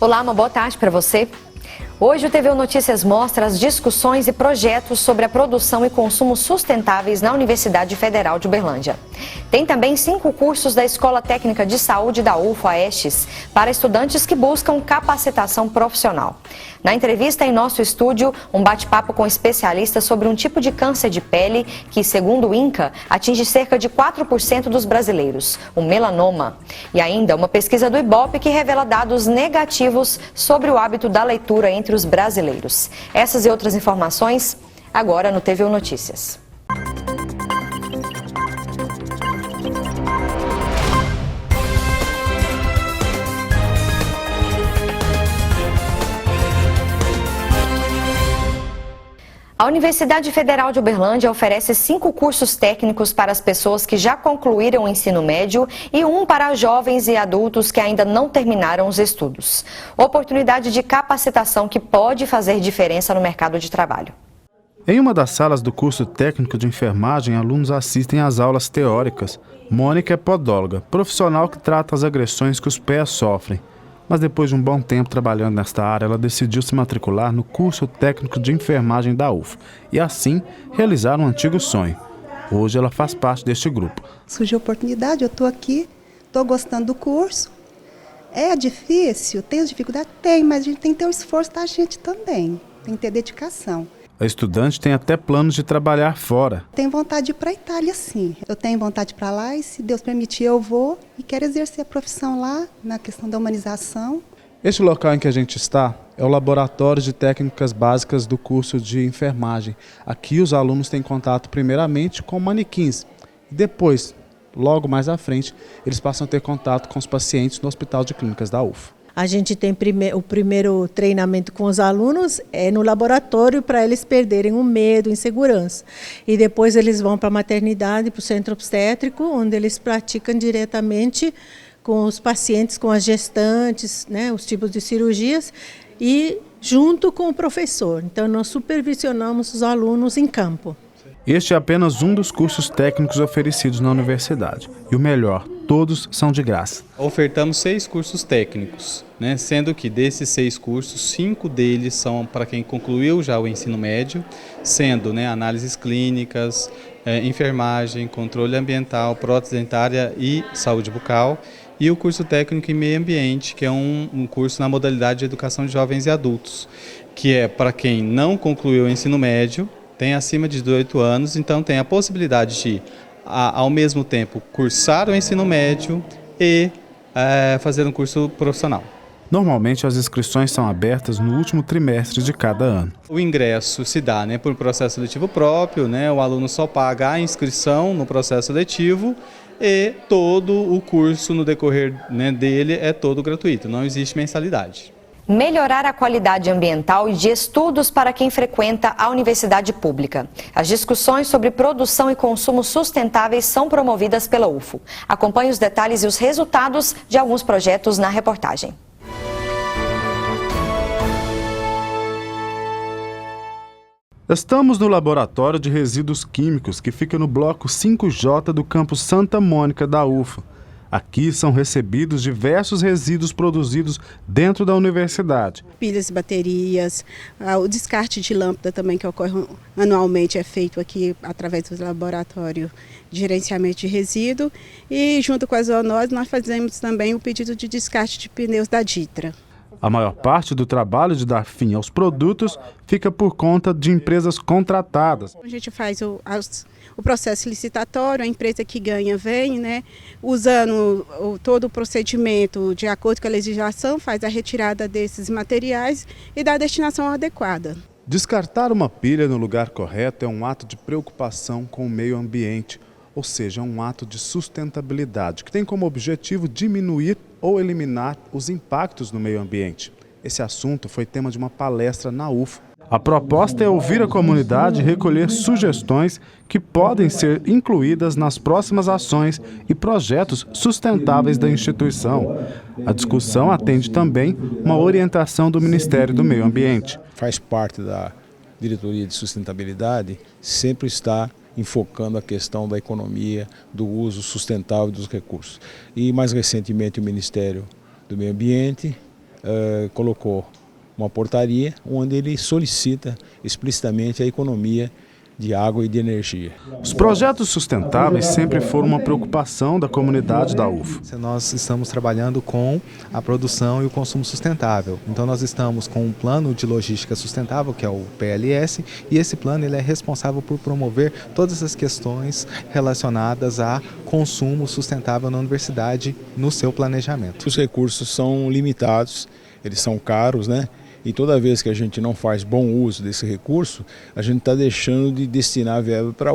Olá, uma boa tarde para você. Hoje o TVU Notícias mostra as discussões e projetos sobre a produção e consumo sustentáveis na Universidade Federal de Uberlândia. Tem também 5 cursos da Escola Técnica de Saúde da UFO-Aestes para estudantes que buscam capacitação profissional. Na entrevista em nosso estúdio, um bate-papo com especialistas sobre um tipo de câncer de pele que, segundo o INCA, atinge cerca de 4% dos brasileiros, o melanoma. E ainda uma pesquisa do IBOPE que revela dados negativos sobre o hábito da leitura entre os brasileiros. Essas e outras informações agora no TVU Notícias. A Universidade Federal de Uberlândia oferece 5 cursos técnicos para as pessoas que já concluíram o ensino médio e 1 para jovens e adultos que ainda não terminaram os estudos. Oportunidade de capacitação que pode fazer diferença no mercado de trabalho. Em uma das salas do curso técnico de enfermagem, alunos assistem às aulas teóricas. Mônica é podóloga, profissional que trata as agressões que os pés sofrem. Mas depois de um bom tempo trabalhando nesta área, ela decidiu se matricular no curso técnico de enfermagem da UFO e assim realizar um antigo sonho. Hoje ela faz parte deste grupo. Surgiu a oportunidade, eu estou aqui, estou gostando do curso. É difícil? Tem dificuldade? Tem, mas a gente tem que ter o esforço da gente também, tem que ter dedicação. A estudante tem até planos de trabalhar fora. Tenho vontade de ir para a Itália, sim. Eu tenho vontade de ir para lá e, se Deus permitir, eu vou e quero exercer a profissão lá, na questão da humanização. Este local em que a gente está é o Laboratório de Técnicas Básicas do curso de enfermagem. Aqui os alunos têm contato primeiramente com manequins e depois, logo mais à frente, eles passam a ter contato com os pacientes no Hospital de Clínicas da UFO. A gente tem o primeiro treinamento com os alunos no laboratório para eles perderem o medo, a insegurança. E depois eles vão para a maternidade, para o centro obstétrico, onde eles praticam diretamente com os pacientes, com as gestantes, né, os tipos de cirurgias e junto com o professor. Então nós supervisionamos os alunos em campo. Este é apenas um dos cursos técnicos oferecidos na universidade. E o melhor, todos são de graça. Ofertamos 6 cursos técnicos, né? Sendo que desses 6 cursos, 5 deles são para quem concluiu já o ensino médio, sendo, né, análises clínicas, enfermagem, controle ambiental, prótese dentária e saúde bucal. E o curso técnico em meio ambiente, que é um curso na modalidade de educação de jovens e adultos, que é para quem não concluiu o ensino médio, tem acima de 18 anos, então tem a possibilidade de, ao mesmo tempo, cursar o ensino médio e fazer um curso profissional. Normalmente as inscrições são abertas no último trimestre de cada ano. O ingresso se dá, né, por processo seletivo próprio, né, o aluno só paga a inscrição no processo seletivo e todo o curso no decorrer, né, dele é todo gratuito, não existe mensalidade. Melhorar a qualidade ambiental e de estudos para quem frequenta a universidade pública. As discussões sobre produção e consumo sustentáveis são promovidas pela UFO. Acompanhe os detalhes e os resultados de alguns projetos na reportagem. Estamos no Laboratório de Resíduos Químicos, que fica no bloco 5J do campus Santa Mônica da UFO. Aqui são recebidos diversos resíduos produzidos dentro da universidade. Pilhas e baterias, o descarte de lâmpada também que ocorre anualmente é feito aqui através do laboratório de gerenciamento de resíduo. E junto com a zoonose nós fazemos também o pedido de descarte de pneus da Ditra. A maior parte do trabalho de dar fim aos produtos fica por conta de empresas contratadas. A gente faz o processo licitatório, a empresa que ganha vem, né, usando todo o procedimento de acordo com a legislação, faz a retirada desses materiais e dá a destinação adequada. Descartar uma pilha no lugar correto é um ato de preocupação com o meio ambiente, ou seja, um ato de sustentabilidade, que tem como objetivo diminuir ou eliminar os impactos no meio ambiente. Esse assunto foi tema de uma palestra na UFO. A proposta é ouvir a comunidade e recolher sugestões que podem ser incluídas nas próximas ações e projetos sustentáveis da instituição. A discussão atende também uma orientação do Ministério do Meio Ambiente. Faz parte da diretoria de sustentabilidade sempre está enfocando a questão da economia, do uso sustentável dos recursos. E mais recentemente o Ministério do Meio Ambiente colocou uma portaria onde ele solicita explicitamente a economia de água e de energia. Os projetos sustentáveis sempre foram uma preocupação da comunidade da UFA. Nós estamos trabalhando com a produção e o consumo sustentável. Então nós estamos com um plano de logística sustentável, que é o PLS, e esse plano ele é responsável por promover todas as questões relacionadas a consumo sustentável na universidade no seu planejamento. Os recursos são limitados, eles são caros, né? E toda vez que a gente não faz bom uso desse recurso, a gente está deixando de destinar verba para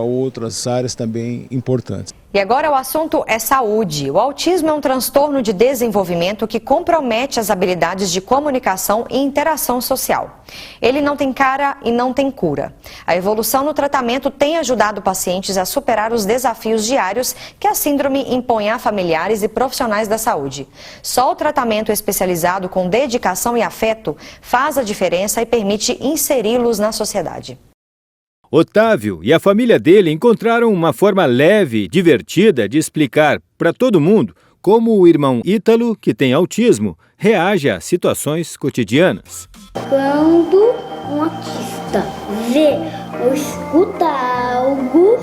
outras áreas também importantes. E agora o assunto é saúde. O autismo é um transtorno de desenvolvimento que compromete as habilidades de comunicação e interação social. Ele não tem cara e não tem cura. A evolução no tratamento tem ajudado pacientes a superar os desafios diários que a síndrome impõe a familiares e profissionais da saúde. Só o tratamento especializado com dedicação e afeto faz a diferença e permite inseri-los na sociedade. Otávio e a família dele encontraram uma forma leve e divertida de explicar para todo mundo como o irmão Ítalo, que tem autismo, reage a situações cotidianas. Quando um autista vê ou escuta algo,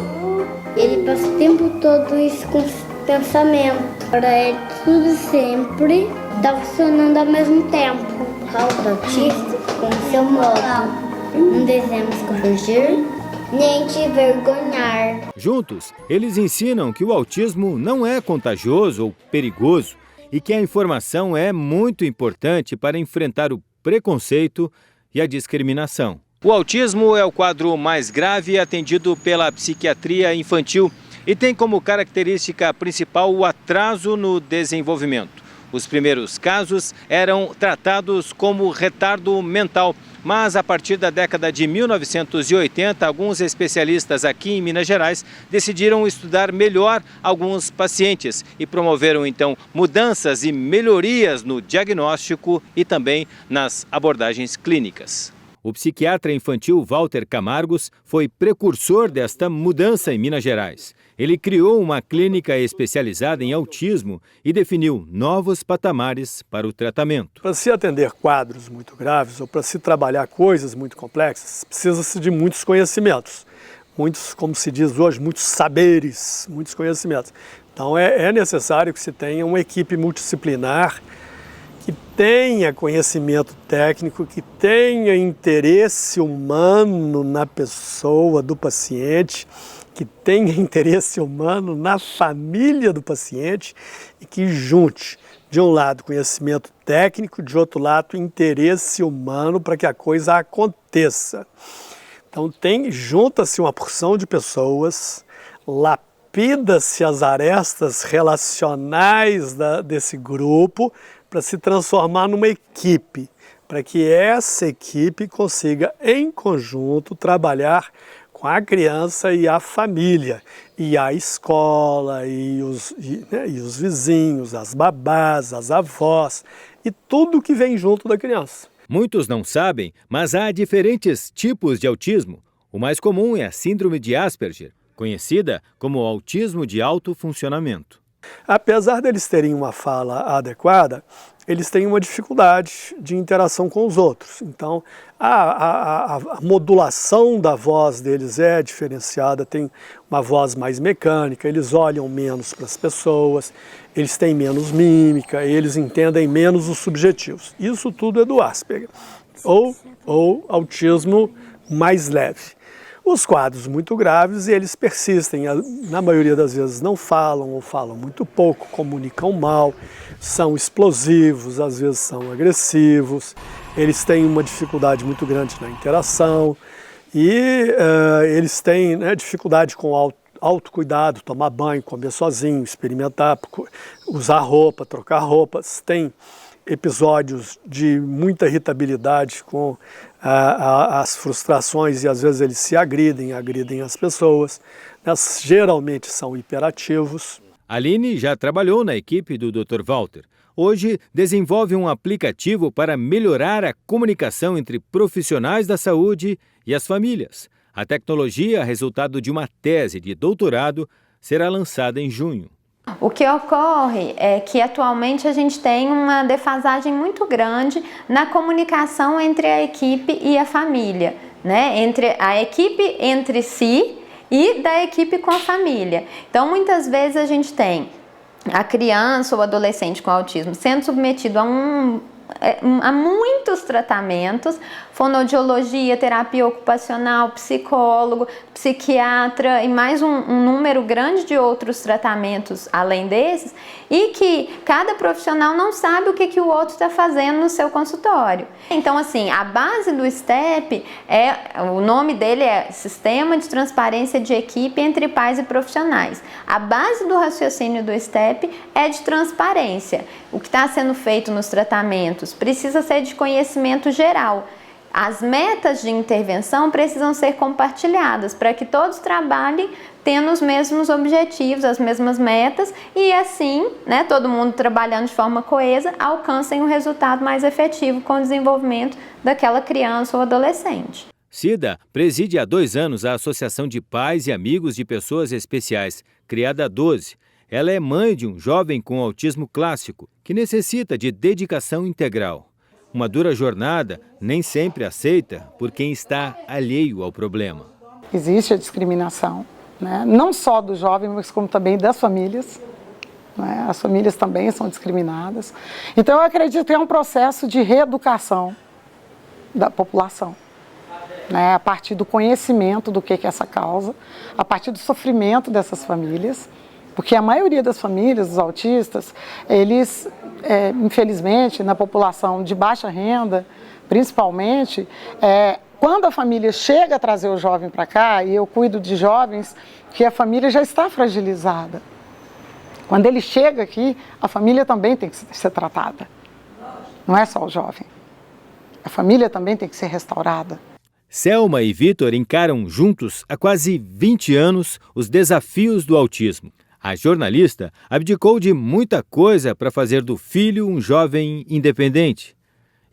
ele passa o tempo todo isso com pensamento. Para ele tudo sempre está funcionando ao mesmo tempo. Cada autista com seu modo. Não devemos corrigir, nem te envergonhar. Juntos, eles ensinam que o autismo não é contagioso ou perigoso e que a informação é muito importante para enfrentar o preconceito e a discriminação. O autismo é o quadro mais grave atendido pela psiquiatria infantil e tem como característica principal o atraso no desenvolvimento. Os primeiros casos eram tratados como retardo mental, mas a partir da década de 1980, alguns especialistas aqui em Minas Gerais decidiram estudar melhor alguns pacientes e promoveram então mudanças e melhorias no diagnóstico e também nas abordagens clínicas. O psiquiatra infantil Walter Camargos foi precursor desta mudança em Minas Gerais. Ele criou uma clínica especializada em autismo e definiu novos patamares para o tratamento. Para se atender quadros muito graves ou para se trabalhar coisas muito complexas, precisa-se de muitos conhecimentos. Muitos, como se diz hoje, muitos saberes, muitos conhecimentos. Então é necessário que se tenha uma equipe multidisciplinar que tenha conhecimento técnico, que tenha interesse humano na pessoa do paciente, que tenha interesse humano na família do paciente e que junte, de um lado, conhecimento técnico, de outro lado, interesse humano para que a coisa aconteça. Então junta-se uma porção de pessoas, lapida-se as arestas relacionais desse grupo para se transformar numa equipe, para que essa equipe consiga, em conjunto, trabalhar com a criança e a família, e a escola, e os vizinhos, as babás, as avós, e tudo que vem junto da criança. Muitos não sabem, mas há diferentes tipos de autismo. O mais comum é a síndrome de Asperger, conhecida como autismo de alto funcionamento. Apesar deles terem uma fala adequada, eles têm uma dificuldade de interação com os outros. Então, a modulação da voz deles é diferenciada, tem uma voz mais mecânica, eles olham menos para as pessoas, eles têm menos mímica, eles entendem menos os subjetivos. Isso tudo é do Asperger, ou autismo mais leve. Os quadros muito graves, eles persistem, na maioria das vezes não falam ou falam muito pouco, comunicam mal, são explosivos, às vezes são agressivos, eles têm uma dificuldade muito grande na interação e eles têm dificuldade com autocuidado, tomar banho, comer sozinho, experimentar, usar roupa, trocar roupas, tem episódios de muita irritabilidade com as frustrações e às vezes eles se agridem as pessoas, geralmente são hiperativos. Aline já trabalhou na equipe do Dr. Walter. Hoje desenvolve um aplicativo para melhorar a comunicação entre profissionais da saúde e as famílias. A tecnologia, resultado de uma tese de doutorado, será lançada em junho. O que ocorre é que atualmente a gente tem uma defasagem muito grande na comunicação entre a equipe e a família, né? Entre a equipe entre si e da equipe com a família. Então, muitas vezes a gente tem a criança ou adolescente com autismo sendo submetido a muitos tratamentos, fonoaudiologia, terapia ocupacional, psicólogo, psiquiatra e mais um número grande de outros tratamentos além desses, e que cada profissional não sabe o que o outro está fazendo no seu consultório. Então, assim, a base do STEP, o nome dele é Sistema de Transparência de Equipe entre Pais e Profissionais. A base do raciocínio do STEP é de transparência. O que está sendo feito nos tratamentos precisa ser de conhecimento geral. As metas de intervenção precisam ser compartilhadas para que todos trabalhem tendo os mesmos objetivos, as mesmas metas e assim, né, todo mundo trabalhando de forma coesa, alcancem um resultado mais efetivo com o desenvolvimento daquela criança ou adolescente. Cida preside há 2 anos a Associação de Pais e Amigos de Pessoas Especiais, criada há 12. Ela é mãe de um jovem com autismo clássico, que necessita de dedicação integral. Uma dura jornada nem sempre aceita por quem está alheio ao problema. Existe a discriminação, né? Não só do jovem, mas como também das famílias. Né? As famílias também são discriminadas. Então, eu acredito que é um processo de reeducação da população. Né? A partir do conhecimento do que é essa causa, a partir do sofrimento dessas famílias. Porque a maioria das famílias, dos autistas, eles, infelizmente, na população de baixa renda, principalmente, quando a família chega a trazer o jovem para cá, e eu cuido de jovens que a família já está fragilizada. Quando ele chega aqui, a família também tem que ser tratada. Não é só o jovem. A família também tem que ser restaurada. Selma e Vitor encaram juntos há quase 20 anos os desafios do autismo. A jornalista abdicou de muita coisa para fazer do filho um jovem independente.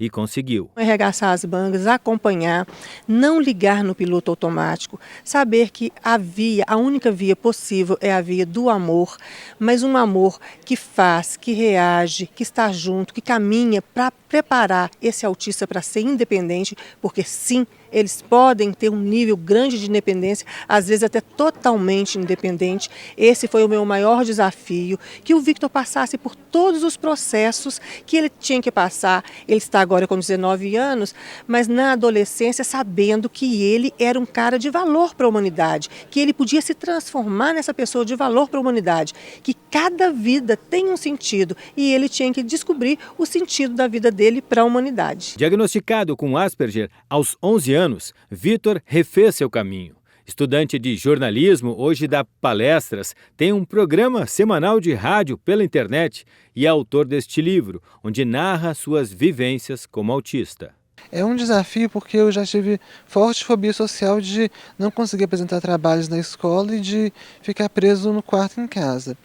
E conseguiu. Arregaçar as mangas, acompanhar, não ligar no piloto automático, saber que a única via possível é a via do amor, mas um amor que faz, que reage, que está junto, que caminha para preparar esse autista para ser independente, porque sim, eles podem ter um nível grande de independência, às vezes até totalmente independente. Esse foi o meu maior desafio, que o Victor passasse por todos os processos que ele tinha que passar. Ele está agora com 19 anos, mas na adolescência sabendo que ele era um cara de valor para a humanidade, que ele podia se transformar nessa pessoa de valor para a humanidade, que cada vida tem um sentido e ele tinha que descobrir o sentido da vida dele para a humanidade. Diagnosticado com Asperger aos 11 anos, Vitor refez seu caminho. Estudante de jornalismo, hoje dá palestras, tem um programa semanal de rádio pela internet e é autor deste livro, onde narra suas vivências como autista. É um desafio porque eu já tive forte fobia social de não conseguir apresentar trabalhos na escola e de ficar preso no quarto em casa.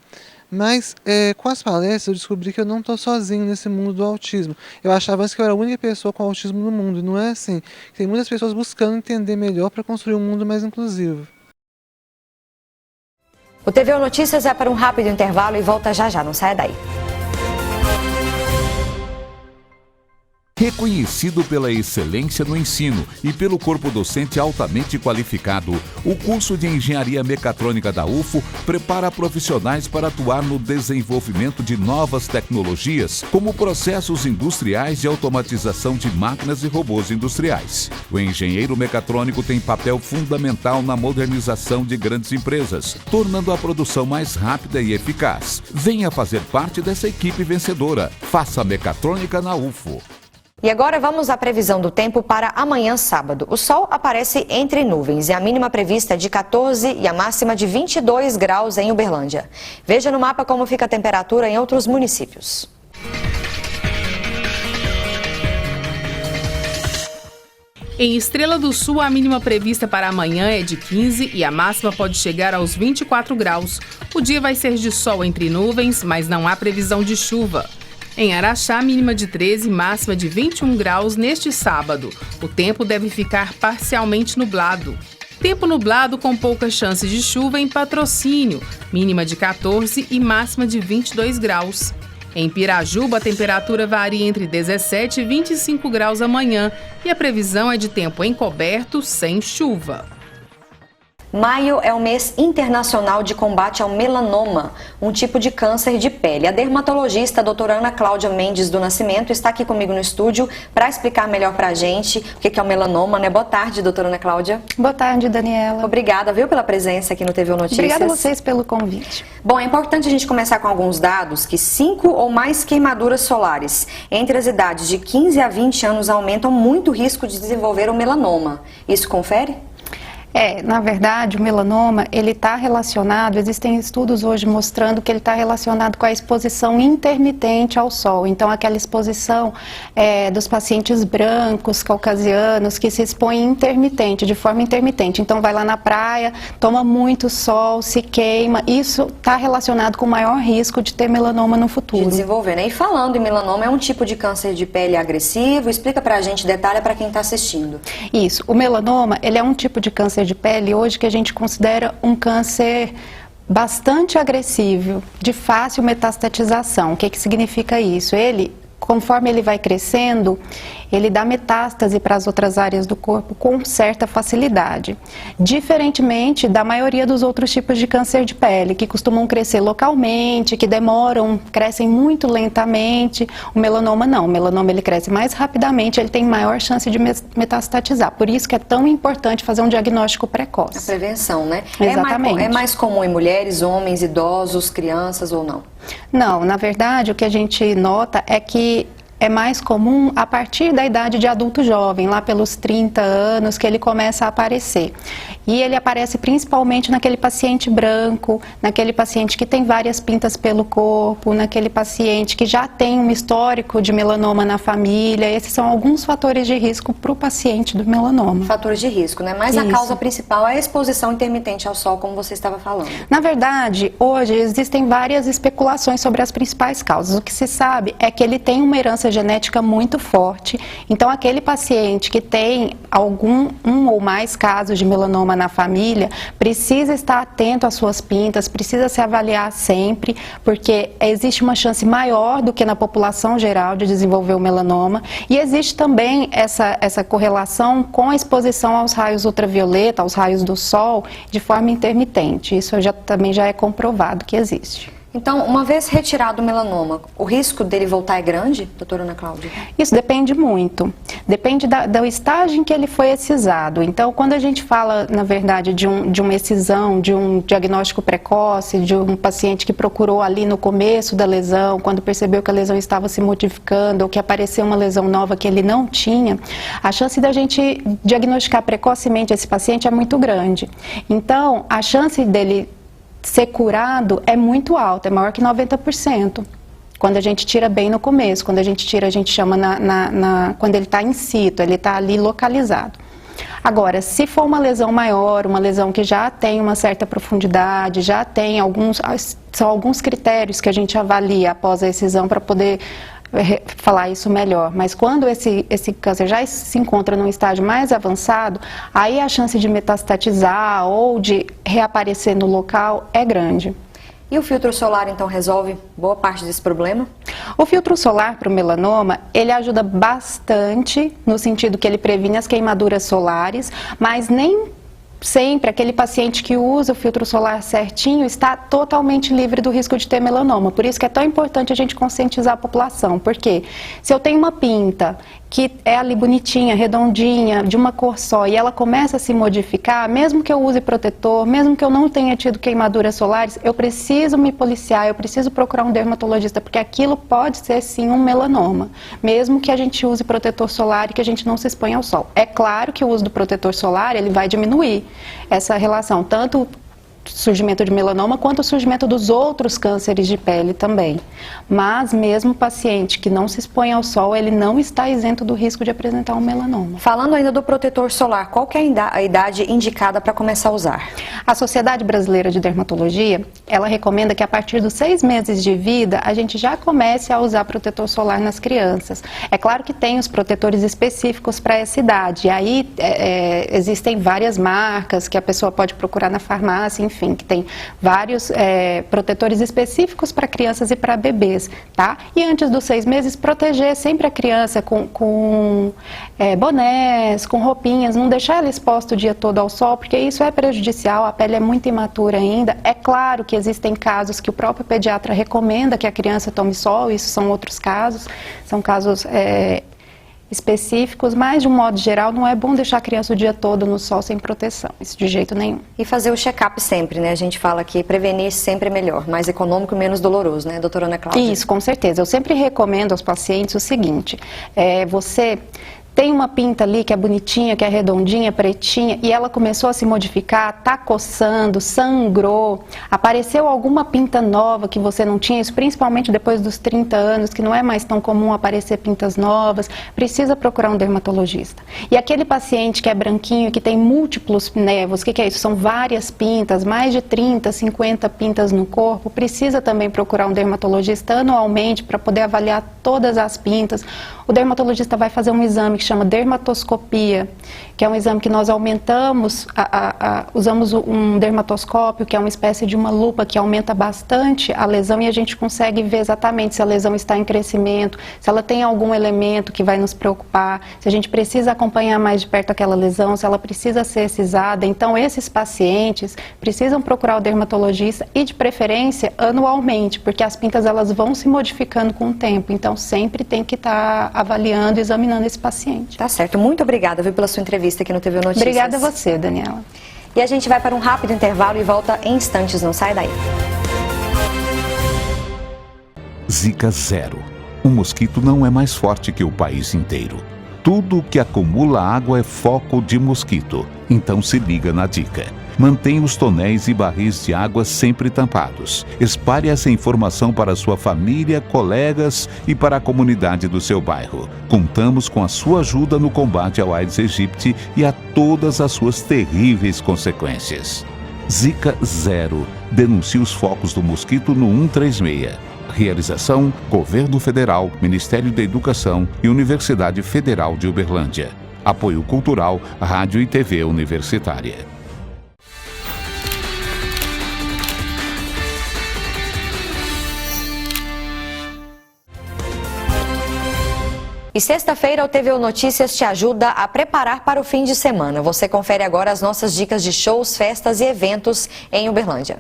Mas com as palestras eu descobri que eu não estou sozinho nesse mundo do autismo. Eu achava antes que eu era a única pessoa com autismo no mundo, e não é assim. Tem muitas pessoas buscando entender melhor para construir um mundo mais inclusivo. O TVU Notícias é para um rápido intervalo e volta já já, não saia daí. Reconhecido pela excelência no ensino e pelo corpo docente altamente qualificado, o curso de Engenharia Mecatrônica da UFO prepara profissionais para atuar no desenvolvimento de novas tecnologias, como processos industriais de automatização de máquinas e robôs industriais. O engenheiro mecatrônico tem papel fundamental na modernização de grandes empresas, tornando a produção mais rápida e eficaz. Venha fazer parte dessa equipe vencedora. Faça mecatrônica na UFO. E agora vamos à previsão do tempo para amanhã, sábado. O sol aparece entre nuvens e a mínima prevista é de 14 e a máxima de 22 graus em Uberlândia. Veja no mapa como fica a temperatura em outros municípios. Em Estrela do Sul, a mínima prevista para amanhã é de 15 e a máxima pode chegar aos 24 graus. O dia vai ser de sol entre nuvens, mas não há previsão de chuva. Em Araxá, mínima de 13 e máxima de 21 graus neste sábado. O tempo deve ficar parcialmente nublado. Tempo nublado com pouca chance de chuva em Patrocínio, mínima de 14 e máxima de 22 graus. Em Pirajuba, a temperatura varia entre 17 e 25 graus amanhã e a previsão é de tempo encoberto sem chuva. Maio é o mês internacional de combate ao melanoma, um tipo de câncer de pele. A dermatologista a doutora Ana Cláudia Mendes do Nascimento está aqui comigo no estúdio para explicar melhor para a gente o que é o melanoma, né? Boa tarde, doutora Ana Cláudia. Boa tarde, Daniela. Obrigada, viu, pela presença aqui no TV Notícias. Obrigada a vocês pelo convite. Bom, é importante a gente começar com alguns dados que 5 ou mais queimaduras solares entre as idades de 15 a 20 anos aumentam muito o risco de desenvolver o melanoma. Isso confere? Na verdade, o melanoma, ele está relacionado, existem estudos hoje mostrando que ele está relacionado com a exposição intermitente ao sol. Então, aquela exposição dos pacientes brancos, caucasianos, que se expõem intermitente, de forma intermitente. Então, vai lá na praia, toma muito sol, se queima. Isso está relacionado com o maior risco de ter melanoma no futuro. De desenvolver, né? E falando em melanoma, é um tipo de câncer de pele agressivo? Explica pra gente, detalha para quem está assistindo. Isso, o melanoma, ele é um tipo de câncer de pele hoje que a gente considera um câncer bastante agressivo, de fácil metastatização. O que significa isso? Ele, conforme ele vai crescendo, ele dá metástase para as outras áreas do corpo com certa facilidade. Diferentemente da maioria dos outros tipos de câncer de pele, que costumam crescer localmente, que demoram, crescem muito lentamente. O melanoma não. O melanoma ele cresce mais rapidamente, ele tem maior chance de metastatizar. Por isso que é tão importante fazer um diagnóstico precoce. A prevenção, né? Exatamente. É mais comum em mulheres, homens, idosos, crianças ou não? Não, na verdade o que a gente nota é que é mais comum a partir da idade de adulto jovem, lá pelos 30 anos, que ele começa a aparecer. E ele aparece principalmente naquele paciente branco, naquele paciente que tem várias pintas pelo corpo, naquele paciente que já tem um histórico de melanoma na família. Esses são alguns fatores de risco para o paciente do melanoma. Fatores de risco, né? Mas Isso. A causa principal é a exposição intermitente ao sol, como você estava falando. Na verdade, hoje existem várias especulações sobre as principais causas. O que se sabe é que ele tem uma herança genética muito forte, então aquele paciente que tem um ou mais casos de melanoma na família precisa estar atento às suas pintas, precisa se avaliar sempre, porque existe uma chance maior do que na população geral de desenvolver o melanoma, e existe também essa correlação com a exposição aos raios ultravioleta, aos raios do sol, de forma intermitente. Isso também já é comprovado que existe. Então, uma vez retirado o melanoma, o risco dele voltar é grande, doutora Ana Cláudia? Isso depende muito. Depende do estágio em que ele foi excisado. Então, quando a gente fala, na verdade, de uma excisão, de um diagnóstico precoce, de um paciente que procurou ali no começo da lesão, quando percebeu que a lesão estava se modificando ou que apareceu uma lesão nova que ele não tinha, a chance da gente diagnosticar precocemente esse paciente é muito grande. Então, a chance dele ser curado é muito alta, é maior que 90%. Quando a gente tira bem no começo, quando a gente tira, a gente chama quando ele está in situ, ele está ali localizado. Agora, se for uma lesão maior, uma lesão que já tem uma certa profundidade, já tem são alguns critérios que a gente avalia após a excisão para poder falar isso melhor, mas quando esse câncer já se encontra num estágio mais avançado, aí a chance de metastatizar ou de reaparecer no local é grande. E o filtro solar, então, resolve boa parte desse problema? O filtro solar para o melanoma, ele ajuda bastante no sentido que ele previne as queimaduras solares, mas nem sempre aquele paciente que usa o filtro solar certinho está totalmente livre do risco de ter melanoma. Por isso que é tão importante a gente conscientizar a população, porque se eu tenho uma pinta que é ali bonitinha, redondinha, de uma cor só, e ela começa a se modificar, mesmo que eu use protetor, mesmo que eu não tenha tido queimaduras solares, eu preciso me policiar, eu preciso procurar um dermatologista, porque aquilo pode ser sim um melanoma, mesmo que a gente use protetor solar e que a gente não se exponha ao sol. É claro que o uso do protetor solar, ele vai diminuir essa relação, tanto surgimento de melanoma, quanto o surgimento dos outros cânceres de pele também. Mas mesmo o paciente que não se expõe ao sol, ele não está isento do risco de apresentar um melanoma. Falando ainda do protetor solar, qual que é a idade indicada para começar a usar? A Sociedade Brasileira de Dermatologia, ela recomenda que a partir dos 6 meses de vida, a gente já comece a usar protetor solar nas crianças. É claro que tem os protetores específicos para essa idade, e aí existem várias marcas que a pessoa pode procurar na farmácia, enfim, que tem vários protetores específicos para crianças e para bebês, tá? E antes dos 6 meses, proteger sempre a criança com bonés, com roupinhas, não deixar ela exposta o dia todo ao sol, porque isso é prejudicial, a pele é muito imatura ainda. É claro que existem casos que o próprio pediatra recomenda que a criança tome sol, isso são outros casos, são casos específicos, mas de um modo geral não é bom deixar a criança o dia todo no sol sem proteção, isso de jeito nenhum. E fazer o check-up sempre, né? A gente fala que prevenir sempre é melhor, mais econômico e menos doloroso, né, doutora Ana Cláudia? Isso, com certeza. Eu sempre recomendo aos pacientes o seguinte, você tem uma pinta ali que é bonitinha, que é redondinha, pretinha, e ela começou a se modificar, tá coçando, sangrou, apareceu alguma pinta nova que você não tinha, isso principalmente depois dos 30 anos, que não é mais tão comum aparecer pintas novas, precisa procurar um dermatologista. E aquele paciente que é branquinho, que tem múltiplos névoos, o que é isso? São várias pintas, mais de 30, 50 pintas no corpo, precisa também procurar um dermatologista anualmente para poder avaliar todas as pintas. O dermatologista vai fazer um exame que chama dermatoscopia, que é um exame que nós aumentamos, usamos um dermatoscópio, que é uma espécie de uma lupa que aumenta bastante a lesão e a gente consegue ver exatamente se a lesão está em crescimento, se ela tem algum elemento que vai nos preocupar, se a gente precisa acompanhar mais de perto aquela lesão, se ela precisa ser excisada. Então, esses pacientes precisam procurar o dermatologista e, de preferência, anualmente, porque as pintas elas vão se modificando com o tempo. Então, sempre tem que estar avaliando e examinando esse paciente. Tá certo. Muito obrigada, pela sua entrevista aqui no TV Notícias. Obrigada a você, Daniela. E a gente vai para um rápido intervalo e volta em instantes. Não sai daí. Zika 0. O mosquito não é mais forte que o país inteiro. Tudo que acumula água é foco de mosquito. Então se liga na dica. Mantenha os tonéis e barris de água sempre tampados. Espalhe essa informação para sua família, colegas e para a comunidade do seu bairro. Contamos com a sua ajuda no combate ao Aedes aegypti e a todas as suas terríveis consequências. Zika 0. Denuncie os focos do mosquito no 136. Realização: Governo Federal, Ministério da Educação e Universidade Federal de Uberlândia. Apoio Cultural, Rádio e TV Universitária. E sexta-feira o TV Notícias te ajuda a preparar para o fim de semana. Você confere agora as nossas dicas de shows, festas e eventos em Uberlândia.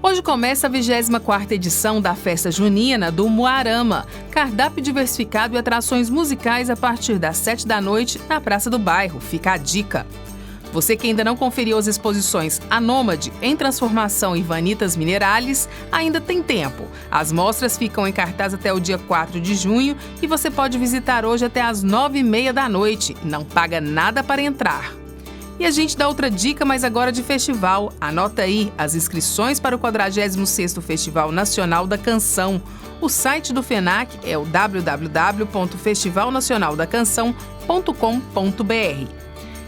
Hoje começa a 24ª edição da Festa Junina do Moarama, cardápio diversificado e atrações musicais a partir das 7 da noite na Praça do Bairro. Fica a dica. Você que ainda não conferiu as exposições A Nômade, Em Transformação e Vanitas Minerales, ainda tem tempo. As mostras ficam em cartaz até o dia 4 de junho e você pode visitar hoje até às 9h30 da noite. Não paga nada para entrar. E a gente dá outra dica, mas agora de festival. Anota aí as inscrições para o 46º Festival Nacional da Canção. O site do FENAC é o www.festivalnacionaldacanção.com.br.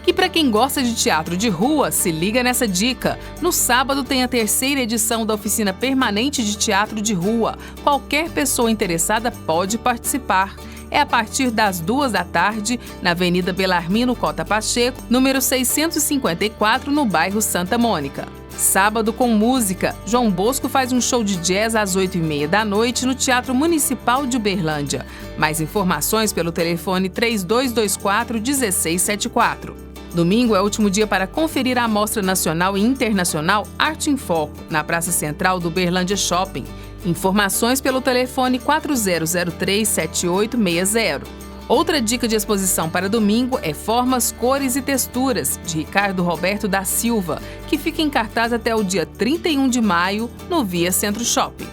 E para quem gosta de teatro de rua, se liga nessa dica. No sábado tem a 3ª edição da Oficina Permanente de Teatro de Rua. Qualquer pessoa interessada pode participar. É a partir das 2 da tarde, na Avenida Belarmino Cota Pacheco, número 654, no bairro Santa Mônica. Sábado com música, João Bosco faz um show de jazz às 8h30 da noite no Teatro Municipal de Uberlândia. Mais informações pelo telefone 3224-1674. Domingo é o último dia para conferir a Mostra Nacional e Internacional Arte em Foco, na Praça Central do Uberlândia Shopping. Informações pelo telefone 4003-7860. Outra dica de exposição para domingo é Formas, Cores e Texturas, de Ricardo Roberto da Silva, que fica em cartaz até o dia 31 de maio, no Via Centro Shopping.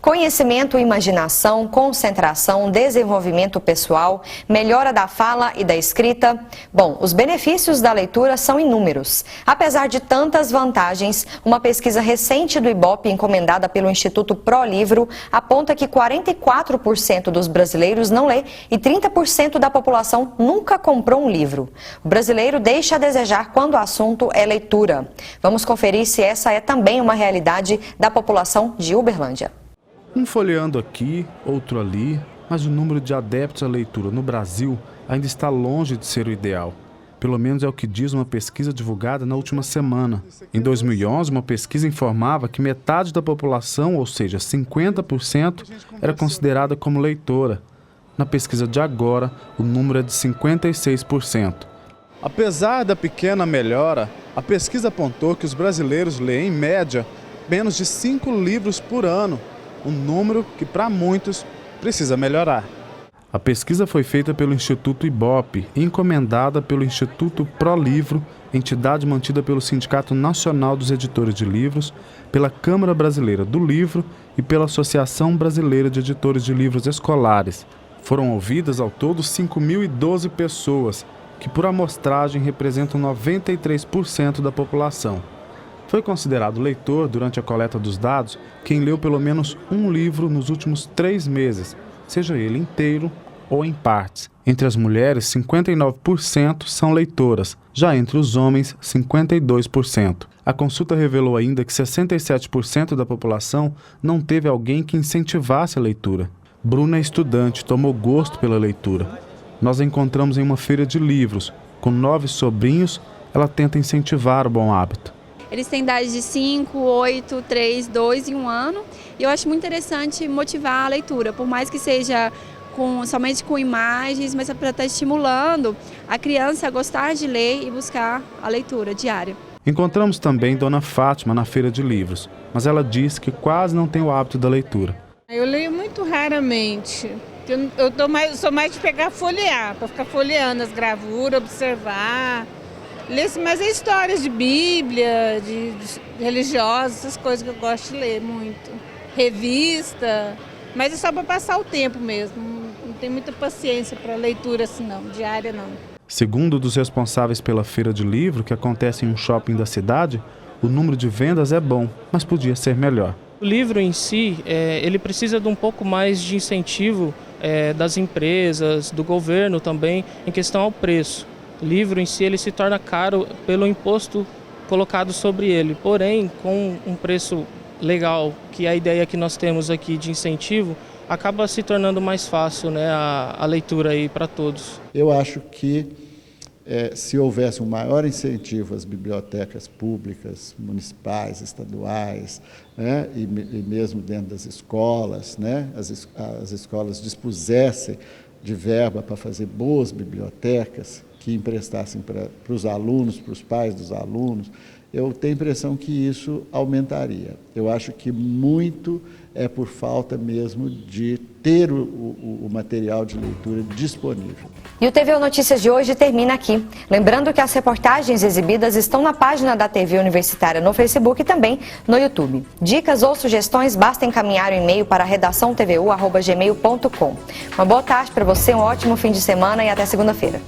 Conhecimento, imaginação, concentração, desenvolvimento pessoal, melhora da fala e da escrita. Bom, os benefícios da leitura são inúmeros. Apesar de tantas vantagens, uma pesquisa recente do Ibope, encomendada pelo Instituto ProLivro, aponta que 44% dos brasileiros não lê e 30% da população nunca comprou um livro. O brasileiro deixa a desejar quando o assunto é leitura. Vamos conferir se essa é também uma realidade da população de Uberlândia. Um folheando aqui, outro ali, mas o número de adeptos à leitura no Brasil ainda está longe de ser o ideal. Pelo menos é o que diz uma pesquisa divulgada na última semana. Em 2011, uma pesquisa informava que metade da população, ou seja, 50%, era considerada como leitora. Na pesquisa de agora, o número é de 56%. Apesar da pequena melhora, a pesquisa apontou que os brasileiros leem, em média, menos de 5 livros por ano. Um número que, para muitos, precisa melhorar. A pesquisa foi feita pelo Instituto Ibope e encomendada pelo Instituto ProLivro, entidade mantida pelo Sindicato Nacional dos Editores de Livros, pela Câmara Brasileira do Livro e pela Associação Brasileira de Editores de Livros Escolares. Foram ouvidas ao todo 5.012 pessoas, que por amostragem representam 93% da população. Foi considerado leitor, durante a coleta dos dados, quem leu pelo menos um livro nos últimos 3 meses, seja ele inteiro ou em partes. Entre as mulheres, 59% são leitoras, já entre os homens, 52%. A consulta revelou ainda que 67% da população não teve alguém que incentivasse a leitura. Bruna é estudante, tomou gosto pela leitura. Nós a encontramos em uma feira de livros. Com 9 sobrinhos, ela tenta incentivar o bom hábito. Eles têm idade de 5, 8, 3, 2 e 1 ano. E eu acho muito interessante motivar a leitura, por mais que seja somente com imagens, mas é para estar estimulando a criança a gostar de ler e buscar a leitura diária. Encontramos também Dona Fátima na feira de livros, mas ela diz que quase não tem o hábito da leitura. Eu leio muito raramente. Sou mais de pegar folhear, para ficar folheando as gravuras, observar. Ler mais histórias de Bíblia, de religiosas, essas coisas que eu gosto de ler muito. Revista, mas é só para passar o tempo mesmo. Não tenho muita paciência para leitura assim não, diária não. Segundo dos responsáveis pela feira de livro, que acontece em um shopping da cidade, o número de vendas é bom, mas podia ser melhor. O livro em si, ele precisa de um pouco mais de incentivo das empresas, do governo também, em questão ao preço. O livro em si ele se torna caro pelo imposto colocado sobre ele, porém com um preço legal, que é a ideia que nós temos aqui de incentivo, acaba se tornando mais fácil, né, a leitura aí para todos. Eu acho que se houvesse um maior incentivo às bibliotecas públicas, municipais, estaduais, né, e mesmo dentro das escolas, né, as escolas dispusessem de verba para fazer boas bibliotecas, que emprestassem para os alunos, para os pais dos alunos, eu tenho a impressão que isso aumentaria. Eu acho que muito é por falta mesmo de ter o material de leitura disponível. E o TVU Notícias de hoje termina aqui. Lembrando que as reportagens exibidas estão na página da TV Universitária no Facebook e também no YouTube. Dicas ou sugestões, basta encaminhar o e-mail para redaçãotvu@gmail.com. Uma boa tarde para você, um ótimo fim de semana e até segunda-feira.